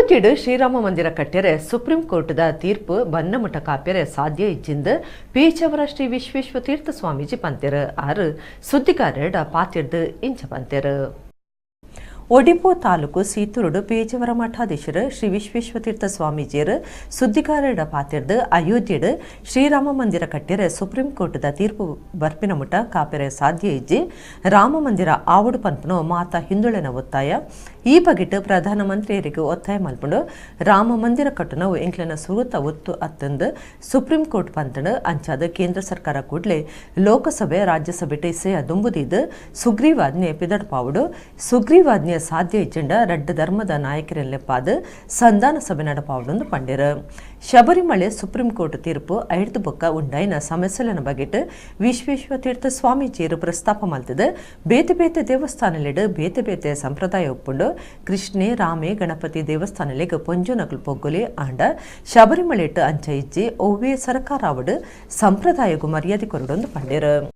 ಅಯೋಧ್ಯೆಡು ಶ್ರೀರಾಮ ಮಂದಿರ ಕಟ್ಟೆರೆ ಸುಪ್ರೀಂ ಕೋರ್ಟ್ದ ತೀರ್ಪು ಬನ್ನಮುಟ ಕಾಪ್ಯರೆ ಸಾಧ್ಯ ಇಜ್ಜಿಂದ ಪೇಜಾವರ ಶ್ರೀ ವಿಶ್ವೇಶ್ವರ ತೀರ್ಥ ಸ್ವಾಮೀಜಿ ಪಂತೆರ್ ಆರು ಸುದ್ದಿಗಾರರ ಪಾತಿರ್ದು ಇಂಚ ಪಂತೆರ್ ಒಡಿಪೋ ತಾಲೂಕು ಸೀತೂರುಡು ಪೇಜಾವರ ಮಠಾಧೀಶರು ಶ್ರೀ ವಿಶ್ವೇಶ್ವತೀರ್ಥ ಸ್ವಾಮೀಜಿಯರು ಸುದ್ದಿಗಾರರ ಪಾತಿರ್ದು ಅಯೋಧ್ಯೆಡು ಶ್ರೀರಾಮ ಮಂದಿರ ಕಟ್ಟೆರೆ ಸುಪ್ರೀಂ ಕೋರ್ಟ್ದ ತೀರ್ಪು ಬರ್ಪಿನ ಮುಟ ಕಾಪೆರೆ ಸಾಧ್ಯ ಇಜ್ಜಿ ರಾಮ ಮಂದಿರ ಆವಡು ಪಂಪನು ಮಾತಾ ಹಿಂದುಳಿನ ಒತ್ತಾಯ ಈ ಬಗೆಟ್ ಪ್ರಧಾನಮಂತ್ರಿಯರಿಗೆ ಒತ್ತಾಯ ಮಲ್ಪುಂಡು ರಾಮ ಮಂದಿರ ಕಟ್ಟುನವು ಎಂಕ್ಲನ ಸುರುತ ಒತ್ತು ಅತ್ತಂದು ಸುಪ್ರೀಂ ಕೋರ್ಟ್ ಪಂತನು ಅಂಚಾದ ಕೇಂದ್ರ ಸರ್ಕಾರ ಕೂಡಲೇ ಲೋಕಸಭೆ ರಾಜ್ಯಸಭೆ ಟೆಸೆಯ ದುಂಬುದಿದ್ದು ಸುಗ್ರೀವಾಜ್ಞೆ ಪಿದಡ್ಪಾವುಡು ಸುಗ್ರೀವಾಜ್ಞೆ ಸಾಧ್ಯ ಇಜ್ಜಂಡ ರಡ್ಡ ಧರ್ಮದ ನಾಯಕರೆಲ್ಲೆಪ್ಪಾದ ಸಂಧಾನ ಸಭೆ ನಡಪಾವುಡು ಪಂಡಿರು ಶಬರಿಮಲೆ ಸುಪ್ರೀಂ ಕೋರ್ಟ್ ತೀರ್ಪು ಐದು ಬೊಕ್ಕ ಉಂಡಾಯಿನ ಸಮಸ್ಯೆಲನ ಬಗೆಟ್ ವಿಶ್ವೇಶ್ವರ ತೀರ್ಥ ಸ್ವಾಮೀಜಿಯರು ಪ್ರಸ್ತಾಪ ಮಲ್ತದ ಬೇತೆ ಬೇತೆ ದೇವಸ್ಥಾನಲೆಡು ಬೇತೆ ಬೇತೆ ಸಂಪ್ರದಾಯ ಒಪ್ಪುಂಡು ಕೃಷ್ಣೆ ರಾಮೆ ಗಣಪತಿ ದೇವಸ್ಥಾನಲೆಗ್ ಪೊಂಜು ನಕಲು ಪೊಗ್ಗುಲಿ ಆಂಡ ಶಬರಿಮಲೆಟ್ ಅಂಚ ಇಜ್ಜಿ ಒವ್ವೇ ಸರ್ಕಾರ ಅವಡು ಸಂಪ್ರದಾಯಗೂ ಮರ್ಯಾದೆ ಕೊರಡೊಂದು ಪಂಡಿರು